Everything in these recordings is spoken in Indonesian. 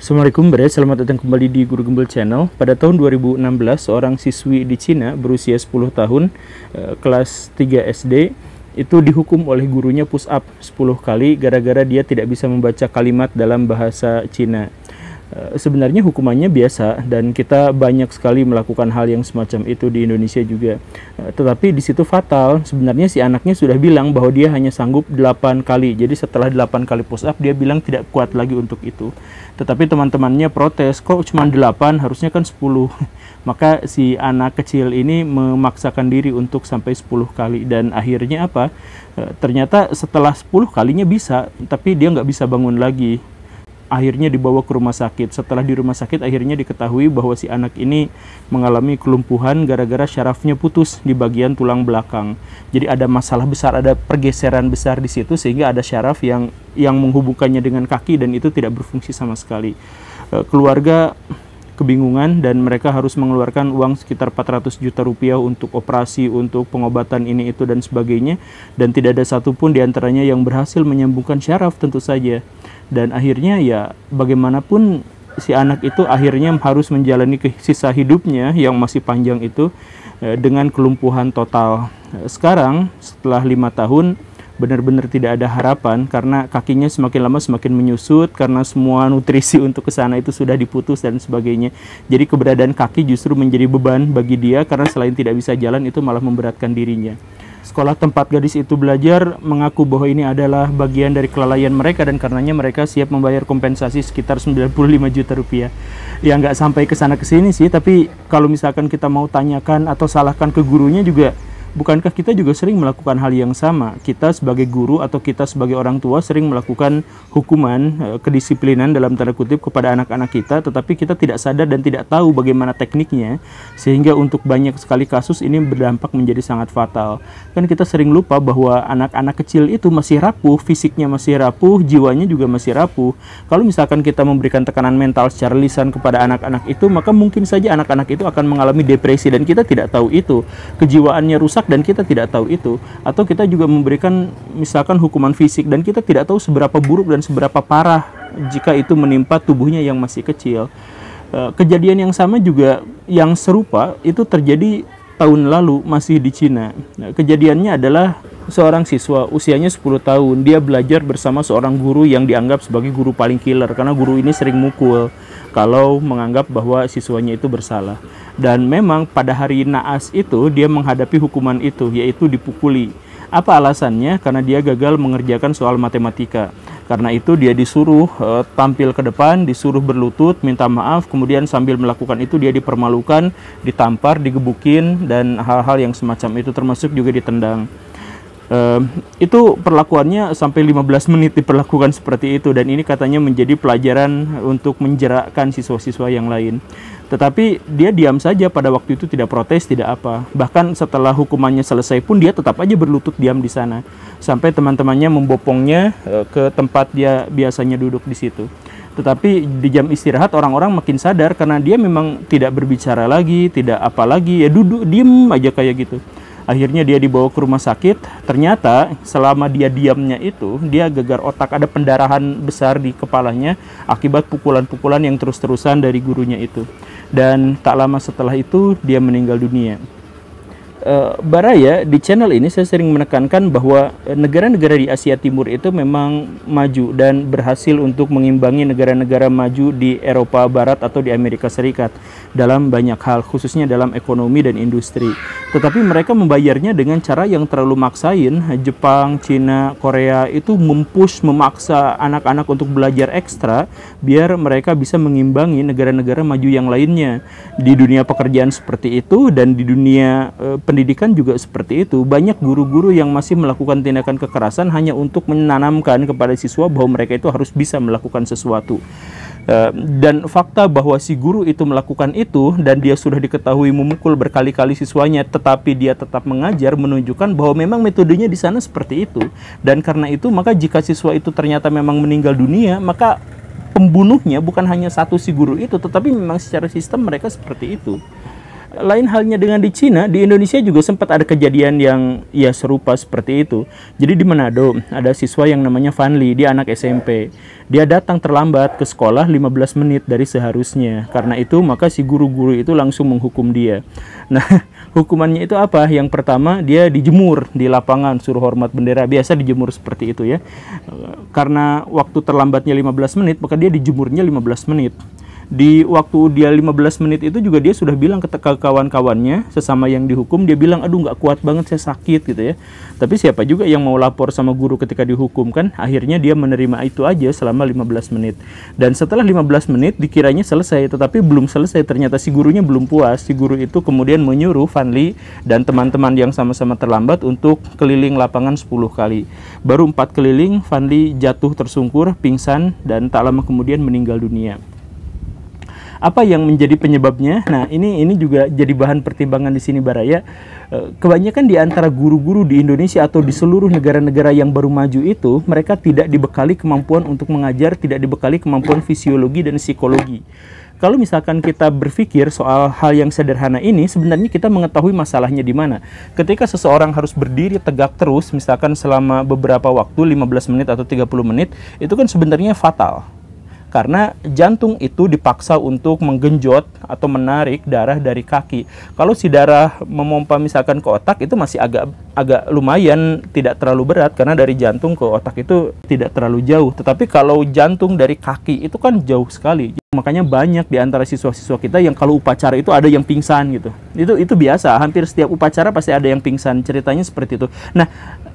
Assalamualaikum bre, selamat datang kembali di Guru Gembel Channel. Pada tahun 2016, seorang siswi di Cina berusia 10 tahun, kelas 3 SD, itu dihukum oleh gurunya push up 10 kali gara-gara dia tidak bisa membaca kalimat dalam bahasa Cina. Sebenarnya hukumannya biasa dan kita banyak sekali melakukan hal yang semacam itu di Indonesia juga. Tetapi di situ fatal, sebenarnya si anaknya sudah bilang bahwa dia hanya sanggup 8 kali. Jadi setelah 8 kali push up dia bilang tidak kuat lagi untuk itu. Tetapi teman-temannya protes, kok cuma 8, harusnya kan 10. Maka si anak kecil ini memaksakan diri untuk sampai 10 kali dan akhirnya apa? Ternyata setelah 10 kalinya bisa, tapi dia nggak bisa bangun lagi. Akhirnya dibawa ke rumah sakit. Setelah di rumah sakit akhirnya diketahui bahwa si anak ini mengalami kelumpuhan gara-gara syarafnya putus di bagian tulang belakang. Jadi ada masalah besar, ada pergeseran besar di situ sehingga ada syaraf yang menghubungkannya dengan kaki dan itu tidak berfungsi sama sekali. Keluarga kebingungan dan mereka harus mengeluarkan uang sekitar 400 juta rupiah untuk operasi, untuk pengobatan ini itu dan sebagainya, dan tidak ada satupun diantaranya yang berhasil menyambungkan syaraf tentu saja. Dan akhirnya ya bagaimanapun si anak itu akhirnya harus menjalani sisa hidupnya yang masih panjang itu dengan kelumpuhan total. Sekarang setelah 5 tahun benar-benar tidak ada harapan karena kakinya semakin lama semakin menyusut karena semua nutrisi untuk ke sana itu sudah diputus dan sebagainya. Jadi keberadaan kaki justru menjadi beban bagi dia karena selain tidak bisa jalan itu malah memberatkan dirinya. Sekolah tempat gadis itu belajar mengaku bahwa ini adalah bagian dari kelalaian mereka dan karenanya mereka siap membayar kompensasi sekitar 95 juta rupiah. Ya nggak sampai ke sana ke sini sih, tapi kalau misalkan kita mau tanyakan atau salahkan ke gurunya juga, bukankah kita juga sering melakukan hal yang sama? Kita sebagai guru atau kita sebagai orang tua sering melakukan hukuman, kedisiplinan dalam tanda kutip kepada anak-anak kita, tetapi kita tidak sadar dan tidak tahu bagaimana tekniknya, sehingga untuk banyak sekali kasus ini berdampak menjadi sangat fatal. Kan kita sering lupa bahwa anak-anak kecil itu masih rapuh, fisiknya masih rapuh, jiwanya juga masih rapuh. Kalau misalkan kita memberikan tekanan mental secara lisan kepada anak-anak itu, maka mungkin saja anak-anak itu akan mengalami depresi dan kita tidak tahu itu. Kejiwaannya rusak dan kita tidak tahu itu, atau kita juga memberikan misalkan hukuman fisik dan kita tidak tahu seberapa buruk dan seberapa parah jika itu menimpa tubuhnya yang masih kecil. Kejadian yang sama juga yang serupa itu terjadi tahun lalu masih di Cina. Kejadiannya adalah seorang siswa usianya 10 tahun, dia belajar bersama seorang guru yang dianggap sebagai guru paling killer karena guru ini sering mukul kalau menganggap bahwa siswanya itu bersalah. Dan memang pada hari naas itu dia menghadapi hukuman itu, yaitu dipukuli. Apa alasannya? Karena dia gagal mengerjakan soal matematika. Karena itu dia disuruh tampil ke depan, disuruh berlutut, minta maaf, kemudian sambil melakukan itu dia dipermalukan, ditampar, digebukin, dan hal-hal yang semacam itu termasuk juga ditendang. Itu perlakuannya sampai 15 menit diperlakukan seperti itu dan ini katanya menjadi pelajaran untuk menjerakkan siswa-siswa yang lain. Tetapi dia diam saja pada waktu itu, tidak protes, tidak apa. Bahkan setelah hukumannya selesai pun dia tetap aja berlutut diam di sana. Sampai teman-temannya membopongnya ke tempat dia biasanya duduk di situ. Tetapi di jam istirahat orang-orang makin sadar karena dia memang tidak berbicara lagi, tidak apa lagi, ya duduk diem aja kayak gitu. Akhirnya dia dibawa ke rumah sakit. Ternyata selama dia diamnya itu dia gegar otak, ada pendarahan besar di kepalanya akibat pukulan-pukulan yang terus-terusan dari gurunya itu. Dan tak lama setelah itu dia meninggal dunia. Baraya, di channel ini saya sering menekankan bahwa negara-negara di Asia Timur itu memang maju dan berhasil untuk mengimbangi negara-negara maju di Eropa Barat atau di Amerika Serikat dalam banyak hal, khususnya dalam ekonomi dan industri. Tetapi mereka membayarnya dengan cara yang terlalu maksain. Jepang, Cina, Korea itu memaksa anak-anak untuk belajar ekstra biar mereka bisa mengimbangi negara-negara maju yang lainnya. Di dunia pekerjaan seperti itu dan di dunia pendidikan juga seperti itu. Banyak guru-guru yang masih melakukan tindakan kekerasan hanya untuk menanamkan kepada siswa bahwa mereka itu harus bisa melakukan sesuatu. Dan fakta bahwa si guru itu melakukan itu dan dia sudah diketahui memukul berkali-kali siswanya tetapi dia tetap mengajar menunjukkan bahwa memang metodenya di sana seperti itu. Dan karena itu maka jika siswa itu ternyata memang meninggal dunia, maka pembunuhnya bukan hanya satu si guru itu, tetapi memang secara sistem mereka seperti itu. Lain halnya dengan di Cina, di Indonesia juga sempat ada kejadian yang ya serupa seperti itu. Jadi di Manado ada siswa yang namanya Vanli, dia anak SMP. Dia datang terlambat ke sekolah 15 menit dari seharusnya. Karena itu maka si guru-guru itu langsung menghukum dia. Nah, hukumannya itu apa? Yang pertama, dia dijemur di lapangan, suruh hormat bendera. Biasa dijemur seperti itu ya. Karena waktu terlambatnya 15 menit, maka dia dijemurnya 15 menit. Di waktu dia 15 menit itu juga dia sudah bilang ke kawan-kawannya, sesama yang dihukum, dia bilang, aduh nggak kuat banget, saya sakit gitu ya. Tapi siapa juga yang mau lapor sama guru ketika dihukum kan? Akhirnya dia menerima itu aja selama 15 menit. Dan setelah 15 menit dikiranya selesai, tetapi belum selesai. Ternyata si gurunya belum puas. Si guru itu kemudian menyuruh Vanli dan teman-teman yang sama-sama terlambat untuk keliling lapangan 10 kali. Baru 4 keliling, Vanli jatuh tersungkur, pingsan, dan tak lama kemudian meninggal dunia. Apa yang menjadi penyebabnya? Nah, ini juga jadi bahan pertimbangan di sini Baraya. Kebanyakan di antara guru-guru di Indonesia atau di seluruh negara-negara yang baru maju itu, mereka tidak dibekali kemampuan untuk mengajar, tidak dibekali kemampuan fisiologi dan psikologi. Kalau misalkan kita berpikir soal hal yang sederhana ini, sebenarnya kita mengetahui masalahnya di mana. Ketika seseorang harus berdiri tegak terus, misalkan selama beberapa waktu, 15 menit atau 30 menit, itu kan sebenarnya fatal. Karena jantung itu dipaksa untuk menggenjot atau menarik darah dari kaki. Kalau si darah memompa misalkan ke otak, itu masih agak lumayan, tidak terlalu berat, karena dari jantung ke otak itu tidak terlalu jauh. Tetapi kalau jantung dari kaki itu kan jauh sekali. Makanya banyak di antara siswa-siswa kita yang kalau upacara itu ada yang pingsan gitu. Itu biasa, hampir setiap upacara pasti ada yang pingsan, ceritanya seperti itu. Nah,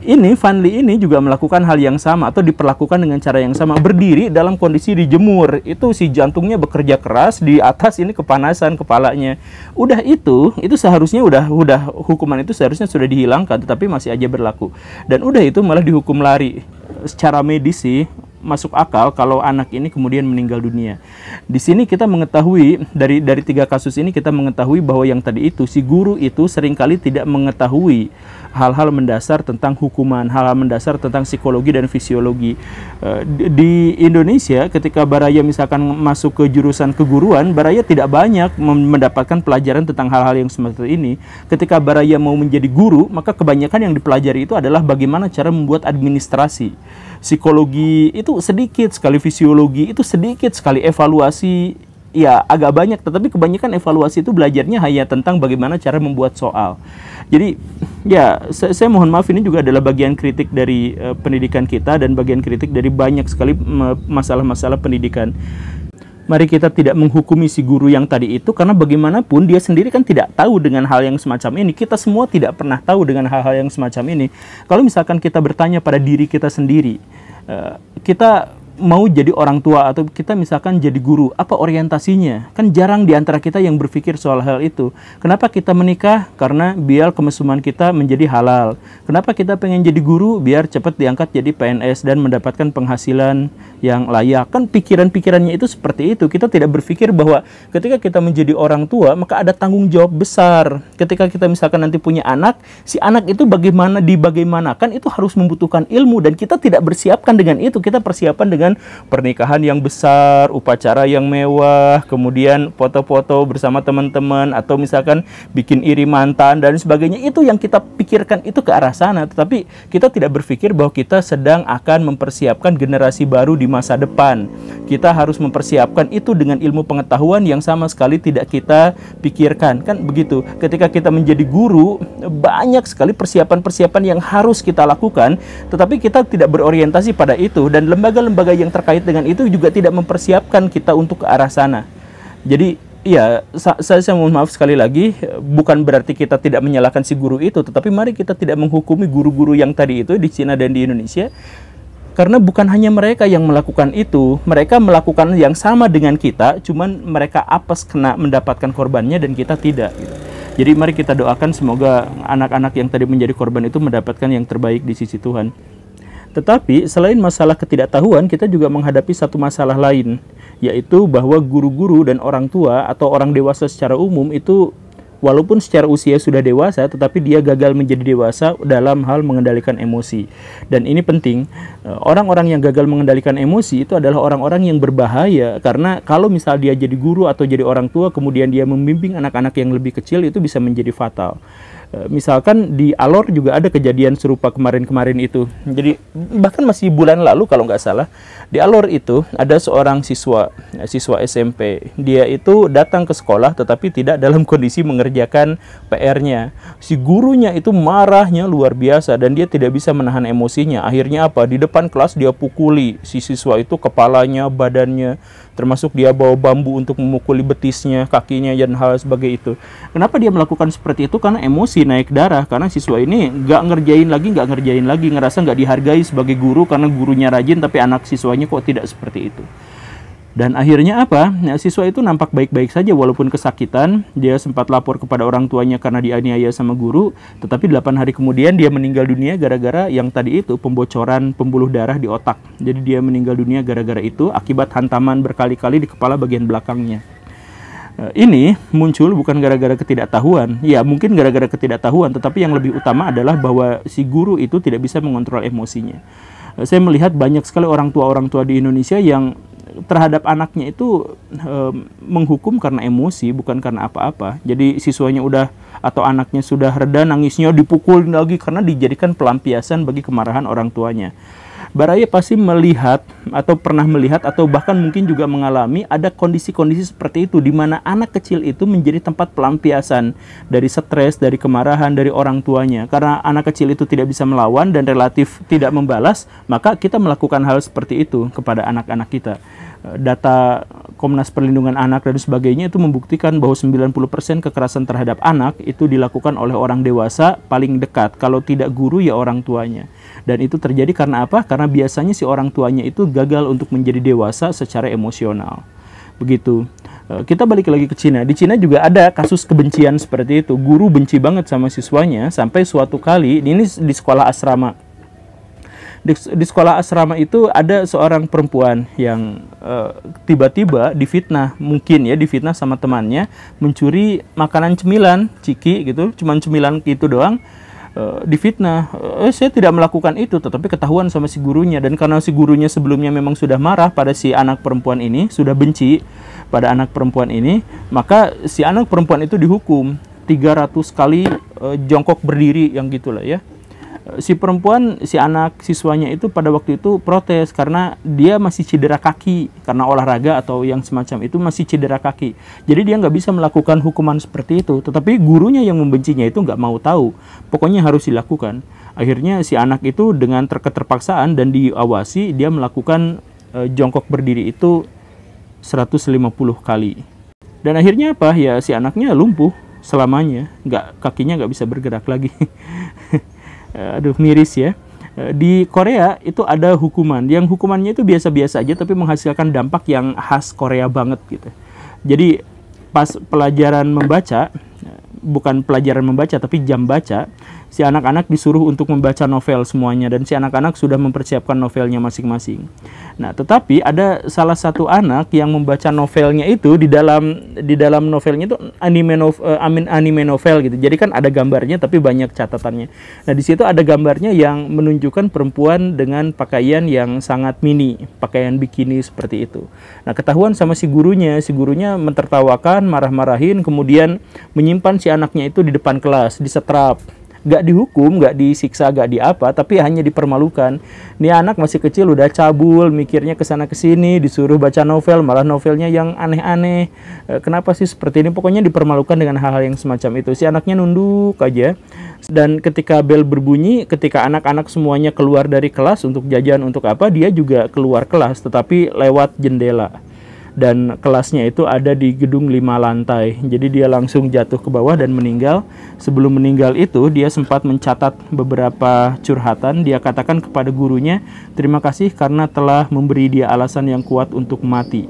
ini Vanli ini juga melakukan hal yang sama atau diperlakukan dengan cara yang sama, berdiri dalam kondisi dijemur. Itu si jantungnya bekerja keras, di atas ini kepanasan kepalanya. Udah itu seharusnya udah hukuman itu seharusnya sudah dihilangkan, tetapi masih aja berlaku. Dan udah itu malah dihukum lari. Secara medis sih masuk akal kalau anak ini kemudian meninggal dunia. Di sini kita mengetahui dari 3 kasus ini, kita mengetahui bahwa yang tadi itu si guru itu seringkali tidak mengetahui hal-hal mendasar tentang hukuman, hal-hal mendasar tentang psikologi dan fisiologi. Di Indonesia ketika Baraya misalkan masuk ke jurusan keguruan, Baraya tidak banyak mendapatkan pelajaran tentang hal-hal yang seperti ini. Ketika Baraya mau menjadi guru, maka kebanyakan yang dipelajari itu adalah bagaimana cara membuat administrasi. Psikologi itu sedikit sekali, fisiologi itu sedikit sekali, evaluasi ya agak banyak, tetapi kebanyakan evaluasi itu belajarnya hanya tentang bagaimana cara membuat soal. Jadi ya saya mohon maaf, ini juga adalah bagian kritik dari pendidikan kita dan bagian kritik dari banyak sekali masalah-masalah pendidikan. Mari kita tidak menghukumi si guru yang tadi itu, karena bagaimanapun dia sendiri kan tidak tahu dengan hal yang semacam ini. Kita semua tidak pernah tahu dengan hal-hal yang semacam ini. Kalau misalkan kita bertanya pada diri kita sendiri, kita mau jadi orang tua atau kita misalkan jadi guru, apa orientasinya? Kan jarang di antara kita yang berpikir soal hal itu. Kenapa kita menikah? Karena biar kemesuman kita menjadi halal. Kenapa kita pengen jadi guru? Biar cepat diangkat jadi PNS dan mendapatkan penghasilan yang layak. Kan pikiran-pikirannya itu seperti itu. Kita tidak berpikir bahwa ketika kita menjadi orang tua, maka ada tanggung jawab besar. Ketika kita misalkan nanti punya anak, si anak itu bagaimanakan itu harus membutuhkan ilmu, dan kita tidak bersiapkan dengan itu. Kita persiapan dengan pernikahan yang besar, upacara yang mewah, kemudian foto-foto bersama teman-teman, atau misalkan bikin iri mantan dan sebagainya. Itu yang kita pikirkan, itu ke arah sana. Tetapi kita tidak berpikir bahwa kita sedang akan mempersiapkan generasi baru di masa depan. Kita harus mempersiapkan itu dengan ilmu pengetahuan yang sama sekali tidak kita pikirkan. Kan begitu. Ketika kita menjadi guru, banyak sekali persiapan-persiapan yang harus kita lakukan, tetapi kita tidak berorientasi pada itu, dan lembaga-lembaga yang terkait dengan itu juga tidak mempersiapkan kita untuk ke arah sana. Jadi ya, saya mohon maaf sekali lagi, bukan berarti kita tidak menyalahkan si guru itu, tetapi mari kita tidak menghukumi guru-guru yang tadi itu di Cina dan di Indonesia, karena bukan hanya mereka yang melakukan itu, mereka melakukan yang sama dengan kita, cuman mereka apes kena mendapatkan korbannya dan kita tidak. Jadi mari kita doakan semoga anak-anak yang tadi menjadi korban itu mendapatkan yang terbaik di sisi Tuhan. Tetapi selain masalah ketidaktahuan, kita juga menghadapi satu masalah lain, yaitu bahwa guru-guru dan orang tua atau orang dewasa secara umum itu walaupun secara usia sudah dewasa, tetapi dia gagal menjadi dewasa dalam hal mengendalikan emosi. Dan ini penting, orang-orang yang gagal mengendalikan emosi itu adalah orang-orang yang berbahaya, karena kalau misal dia jadi guru atau jadi orang tua, kemudian dia membimbing anak-anak yang lebih kecil, itu bisa menjadi fatal. Misalkan di Alor juga ada kejadian serupa kemarin-kemarin itu. Jadi bahkan masih bulan lalu kalau nggak salah, di Alor itu ada seorang siswa SMP. Dia itu datang ke sekolah tetapi tidak dalam kondisi mengerjakan PR-nya. Si gurunya itu marahnya luar biasa dan dia tidak bisa menahan emosinya. Akhirnya apa? Di depan kelas dia pukuli si siswa itu, kepalanya, badannya, termasuk dia bawa bambu untuk memukuli betisnya, kakinya, dan hal sebagai itu. Kenapa dia melakukan seperti itu? Karena emosi naik darah, karena siswa ini nggak ngerjain lagi, ngerasa nggak dihargai sebagai guru karena gurunya rajin tapi anak siswanya kok tidak seperti itu. Dan akhirnya apa? Nah, siswa itu nampak baik-baik saja walaupun kesakitan. Dia sempat lapor kepada orang tuanya karena dianiaya sama guru, tetapi 8 hari kemudian dia meninggal dunia gara-gara yang tadi itu, pembocoran pembuluh darah di otak. Jadi dia meninggal dunia gara-gara itu akibat hantaman berkali-kali di kepala bagian belakangnya. Ini muncul bukan gara-gara ketidaktahuan. Ya, mungkin gara-gara ketidaktahuan, tetapi yang lebih utama adalah bahwa si guru itu tidak bisa mengontrol emosinya. Saya melihat banyak sekali orang tua di Indonesia yang terhadap anaknya itu menghukum karena emosi, bukan karena apa-apa. Jadi siswanya udah atau anaknya sudah reda nangisnya, dipukul lagi karena dijadikan pelampiasan bagi kemarahan orang tuanya. Baraya pasti melihat atau pernah melihat atau bahkan mungkin juga mengalami ada kondisi-kondisi seperti itu di mana anak kecil itu menjadi tempat pelampiasan dari stres, dari kemarahan dari orang tuanya. Karena anak kecil itu tidak bisa melawan dan relatif tidak membalas, maka kita melakukan hal seperti itu kepada anak-anak kita. Data Komnas Perlindungan Anak dan sebagainya itu membuktikan bahwa 90% kekerasan terhadap anak itu dilakukan oleh orang dewasa paling dekat. Kalau tidak guru ya orang tuanya. Dan itu terjadi karena apa? Karena biasanya si orang tuanya itu gagal untuk menjadi dewasa secara emosional. Begitu. Kita balik lagi ke Cina. Di Cina juga ada kasus kebencian seperti itu. Guru benci banget sama siswanya sampai suatu kali, ini di sekolah asrama. Di sekolah asrama itu ada seorang perempuan yang tiba-tiba difitnah, mungkin ya difitnah sama temannya, mencuri makanan cemilan, ciki gitu, cuman cemilan gitu doang. Difitnah, saya tidak melakukan itu, tetapi ketahuan sama si gurunya. Dan karena si gurunya sebelumnya memang sudah marah pada si anak perempuan ini, sudah benci pada anak perempuan ini, maka si anak perempuan itu dihukum 300 kali jongkok berdiri yang gitulah ya. Si perempuan, si anak siswanya itu pada waktu itu protes karena dia masih cedera kaki karena olahraga atau yang semacam itu, masih cedera kaki. Jadi dia nggak bisa melakukan hukuman seperti itu, tetapi gurunya yang membencinya itu nggak mau tahu, pokoknya harus dilakukan. Akhirnya si anak itu dengan keterpaksaan dan diawasi, dia melakukan jongkok berdiri itu 150 kali. Dan akhirnya apa? Ya si anaknya lumpuh selamanya, kakinya nggak bisa bergerak lagi. Aduh, miris ya. Di Korea itu ada hukuman, yang hukumannya itu biasa-biasa aja tapi menghasilkan dampak yang khas Korea banget gitu. Jadi pas pelajaran membaca, bukan pelajaran membaca tapi jam baca, si anak-anak disuruh untuk membaca novel semuanya, dan si anak-anak sudah mempersiapkan novelnya masing-masing. Nah, tetapi ada salah satu anak yang membaca novelnya itu di dalam novelnya itu anime novel gitu. Jadi kan ada gambarnya tapi banyak catatannya. Nah, di situ ada gambarnya yang menunjukkan perempuan dengan pakaian yang sangat mini, pakaian bikini seperti itu. Nah, ketahuan sama si gurunya mentertawakan, marah-marahin, kemudian menyimpan si anaknya itu di depan kelas, disetrap. Gak dihukum, gak disiksa, gak diapa, tapi hanya dipermalukan. Nih anak masih kecil udah cabul, mikirnya kesana kesini, disuruh baca novel, malah novelnya yang aneh-aneh. Kenapa sih seperti ini? Pokoknya dipermalukan dengan hal-hal yang semacam itu. Si anaknya nunduk aja. Dan ketika bel berbunyi, ketika anak-anak semuanya keluar dari kelas untuk jajan untuk apa, dia juga keluar kelas, tetapi lewat jendela. Dan kelasnya itu ada di gedung 5 lantai. Jadi dia langsung jatuh ke bawah dan meninggal. Sebelum meninggal itu dia sempat mencatat beberapa curhatan. Dia katakan kepada gurunya, terima kasih karena telah memberi dia alasan yang kuat untuk mati.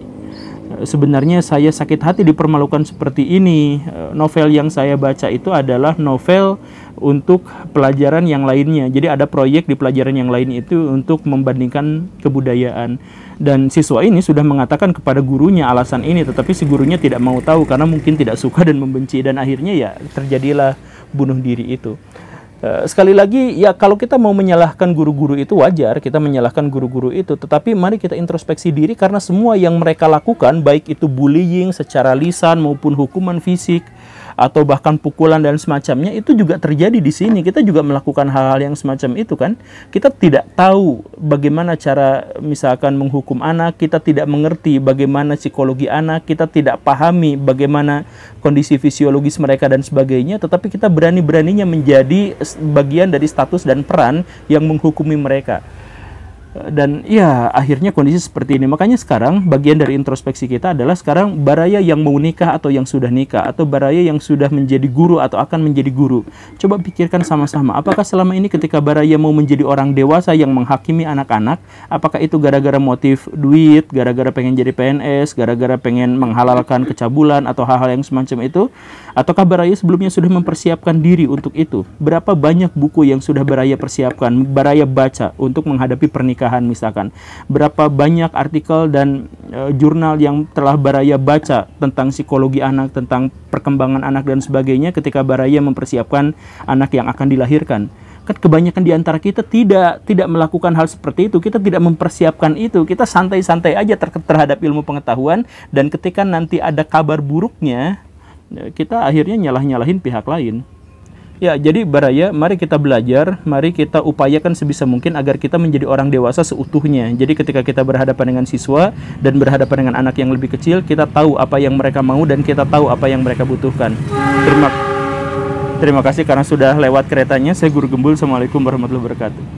Sebenarnya saya sakit hati dipermalukan seperti ini. Novel yang saya baca itu adalah novel untuk pelajaran yang lainnya. Jadi ada proyek di pelajaran yang lain itu untuk membandingkan kebudayaan. Dan siswa ini sudah mengatakan kepada gurunya alasan ini, tetapi si gurunya tidak mau tahu karena mungkin tidak suka dan membenci. Dan akhirnya ya terjadilah bunuh diri itu. Sekali lagi ya, kalau kita mau menyalahkan guru-guru itu wajar, kita menyalahkan guru-guru itu, tetapi mari kita introspeksi diri, karena semua yang mereka lakukan, baik itu bullying secara lisan maupun hukuman fisik atau bahkan pukulan dan semacamnya, itu juga terjadi di sini. Kita juga melakukan hal-hal yang semacam itu kan. Kita tidak tahu bagaimana cara misalkan menghukum anak, kita tidak mengerti bagaimana psikologi anak, kita tidak pahami bagaimana kondisi fisiologis mereka dan sebagainya, tetapi kita berani-beraninya menjadi bagian dari status dan peran yang menghukumi mereka. Dan ya akhirnya kondisi seperti ini. Makanya sekarang bagian dari introspeksi kita adalah sekarang baraya yang mau nikah atau yang sudah nikah, atau baraya yang sudah menjadi guru atau akan menjadi guru. Coba pikirkan sama-sama, apakah selama ini ketika baraya mau menjadi orang dewasa yang menghakimi anak-anak, apakah itu gara-gara motif duit, gara-gara pengen jadi PNS, gara-gara pengen menghalalkan kecabulan atau hal-hal yang semacam itu? Ataukah baraya sebelumnya sudah mempersiapkan diri untuk itu? Berapa banyak buku yang sudah baraya persiapkan, baraya baca untuk menghadapi pernikahan misalkan? Berapa banyak artikel dan jurnal yang telah baraya baca tentang psikologi anak, tentang perkembangan anak dan sebagainya ketika baraya mempersiapkan anak yang akan dilahirkan? Kan kebanyakan di antara kita tidak melakukan hal seperti itu. Kita tidak mempersiapkan itu. Kita santai-santai aja terhadap ilmu pengetahuan, dan ketika nanti ada kabar buruknya, kita akhirnya nyalah-nyalahin pihak lain. Ya, jadi baraya, mari kita belajar, mari kita upayakan sebisa mungkin agar kita menjadi orang dewasa seutuhnya. Jadi ketika kita berhadapan dengan siswa dan berhadapan dengan anak yang lebih kecil, kita tahu apa yang mereka mau dan kita tahu apa yang mereka butuhkan. Terima kasih karena sudah lewat keretanya. Saya Guru Gembul. Assalamualaikum warahmatullahi wabarakatuh.